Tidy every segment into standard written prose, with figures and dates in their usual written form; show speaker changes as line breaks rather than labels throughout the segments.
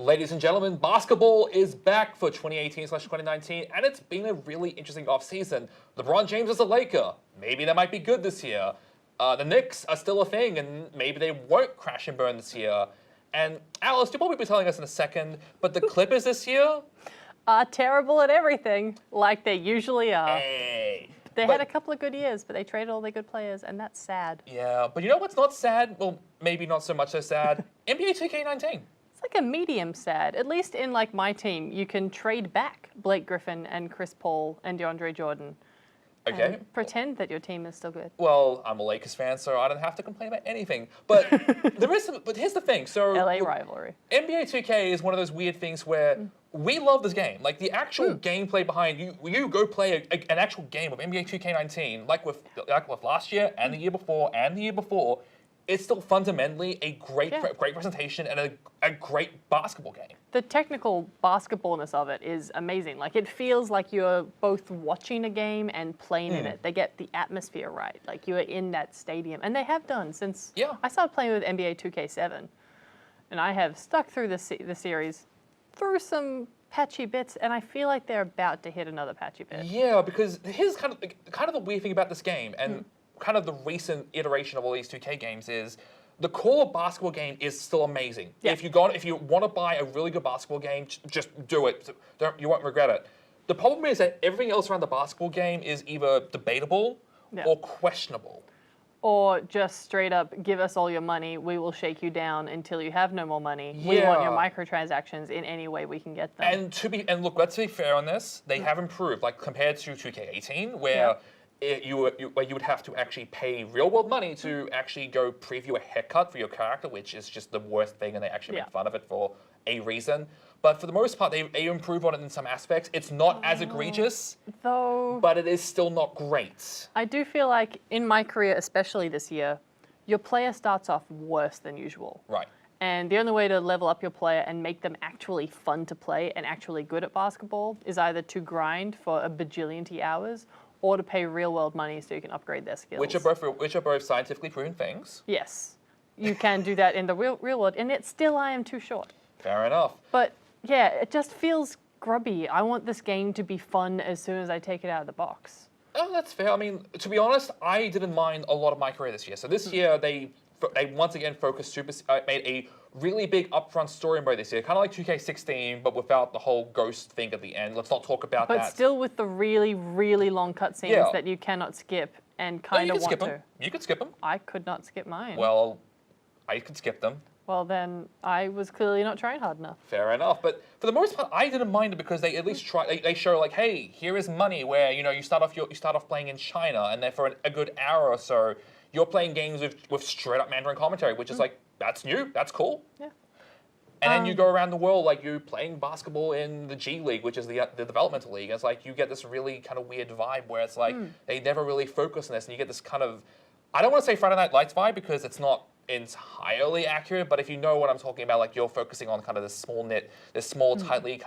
Ladies and gentlemen, basketball is back for 2018/2019, and it's been a really interesting offseason. LeBron James is a Laker. Maybe they might be good this year. The Knicks are still a thing, and maybe they won't crash and burn this year. And Alice, you'll probably be telling us in a second, but the Clippers this year
are terrible at everything, like they usually are.
Hey.
They had a couple of good years, but they traded all their good players, and that's sad.
Yeah, but you know what's not sad? Well, maybe not so much so sad. NBA 2K19.
It's like a medium sad. At least in like my team, you can trade back Blake Griffin and Chris Paul and DeAndre Jordan.
Okay.
And pretend that your team is still good.
Well, I'm a Lakers fan, so I don't have to complain about anything. But but here's the thing. So
LA rivalry.
NBA 2K is one of those weird things where we love this game. Like the actual gameplay behind you go play an actual game of NBA 2K19, like with last year and the year before and the year before. It's still fundamentally a great presentation and a great basketball game.
The technical basketballness of it is amazing. Like it feels like you're both watching a game and playing in it. They get the atmosphere right. Like you are in that stadium, and they have done since I started playing with NBA 2K7, and I have stuck through the series through some patchy bits, and I feel like they're about to hit another patchy bit.
Yeah, because here's kind of the weird thing about this game, and kind of the recent iteration of all these 2K games is the core basketball game is still amazing.
Yeah.
If you want to buy a really good basketball game, just do it. You won't regret it. The problem is that everything else around the basketball game is either debatable or questionable.
Or just straight up, give us all your money, we will shake you down until you have no more money. We want your microtransactions in any way we can get them.
And look, let's be fair on this. They have improved, like compared to 2K18, where you would have to actually pay real-world money to actually go preview a haircut for your character, which is just the worst thing, and they actually make fun of it for a reason. But for the most part, they improve on it in some aspects. It's not as egregious, but it is still not great.
I do feel like in my career, especially this year, your player starts off worse than usual.
Right.
And the only way to level up your player and make them actually fun to play and actually good at basketball is either to grind for a bajillion hours or to pay real-world money so you can upgrade their skills.
Which are both scientifically proven things.
Yes. You can do that in the real world, and yet still I am too short.
Fair enough.
But yeah, it just feels grubby. I want this game to be fun as soon as I take it out of the box.
Oh, that's fair. I mean, to be honest, I didn't mind a lot of my career this year. So this year, they once again made a really big upfront story mode this year, kind of like 2K16, but without the whole ghost thing at the end. Let's not talk about that.
But still with the really, really long cutscenes that you cannot skip and kind of want to.
You could skip them.
I could not skip mine.
Well, I could skip them.
Well, then I was clearly not trying hard enough.
Fair enough. But for the most part, I didn't mind it because they at least they show like, hey, here is money where you start off playing in China, and then for a good hour or so, you're playing games with straight up Mandarin commentary, which is like, that's new, that's cool.
Yeah.
And then you go around the world like you're playing basketball in the G League, which is the developmental league. It's like you get this really kind of weird vibe where it's like they never really focus on this, and you get this kind of, I don't want to say Friday Night Lights vibe because it's not entirely accurate, but if you know what I'm talking about, like you're focusing on kind of this small tightly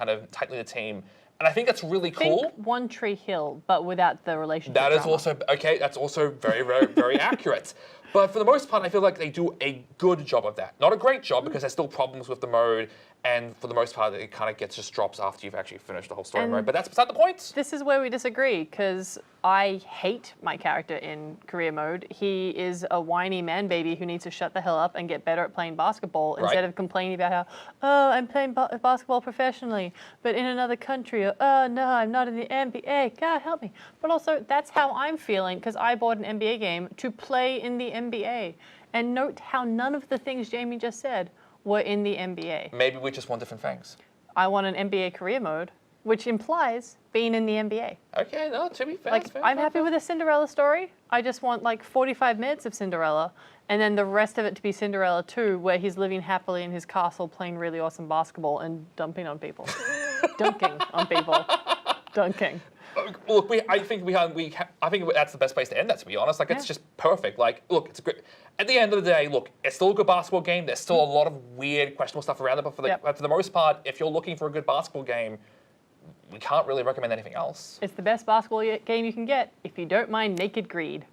knit team. And I think that's really cool.
Think One Tree Hill, but without the relationship
That is
drama.
also, okay, that's also very, very, very accurate. But for the most part, I feel like they do a good job of that. Not a great job because there's still problems with the mode, and for the most part, it kind of just drops after you've actually finished the whole story mode. But that's beside the point.
This is where we disagree, because I hate my character in career mode. He is a whiny man baby who needs to shut the hell up and get better at playing basketball instead of complaining about how, oh, I'm playing basketball professionally, but in another country, or oh, no, I'm not in the NBA. God, help me. But also, that's how I'm feeling, because I bought an NBA game to play in the NBA. And note how none of the things Jamie just said were in the NBA.
Maybe we just want different things.
I want an NBA career mode, which implies being in the NBA.
Okay, no, to be fair.
Like, I'm happy with a Cinderella story. I just want like 45 minutes of Cinderella, and then the rest of it to be Cinderella 2, where he's living happily in his castle playing really awesome basketball and dumping on people. Dunking on people. Dunking.
Look, I think that's the best place to end that, to be honest. Like, it's just perfect. Like, look, it's great. At the end of the day, look, it's still a good basketball game. There's still a lot of weird, questionable stuff around it, but for the most part, if you're looking for a good basketball game, we can't really recommend anything else.
It's the best basketball game you can get if you don't mind naked greed.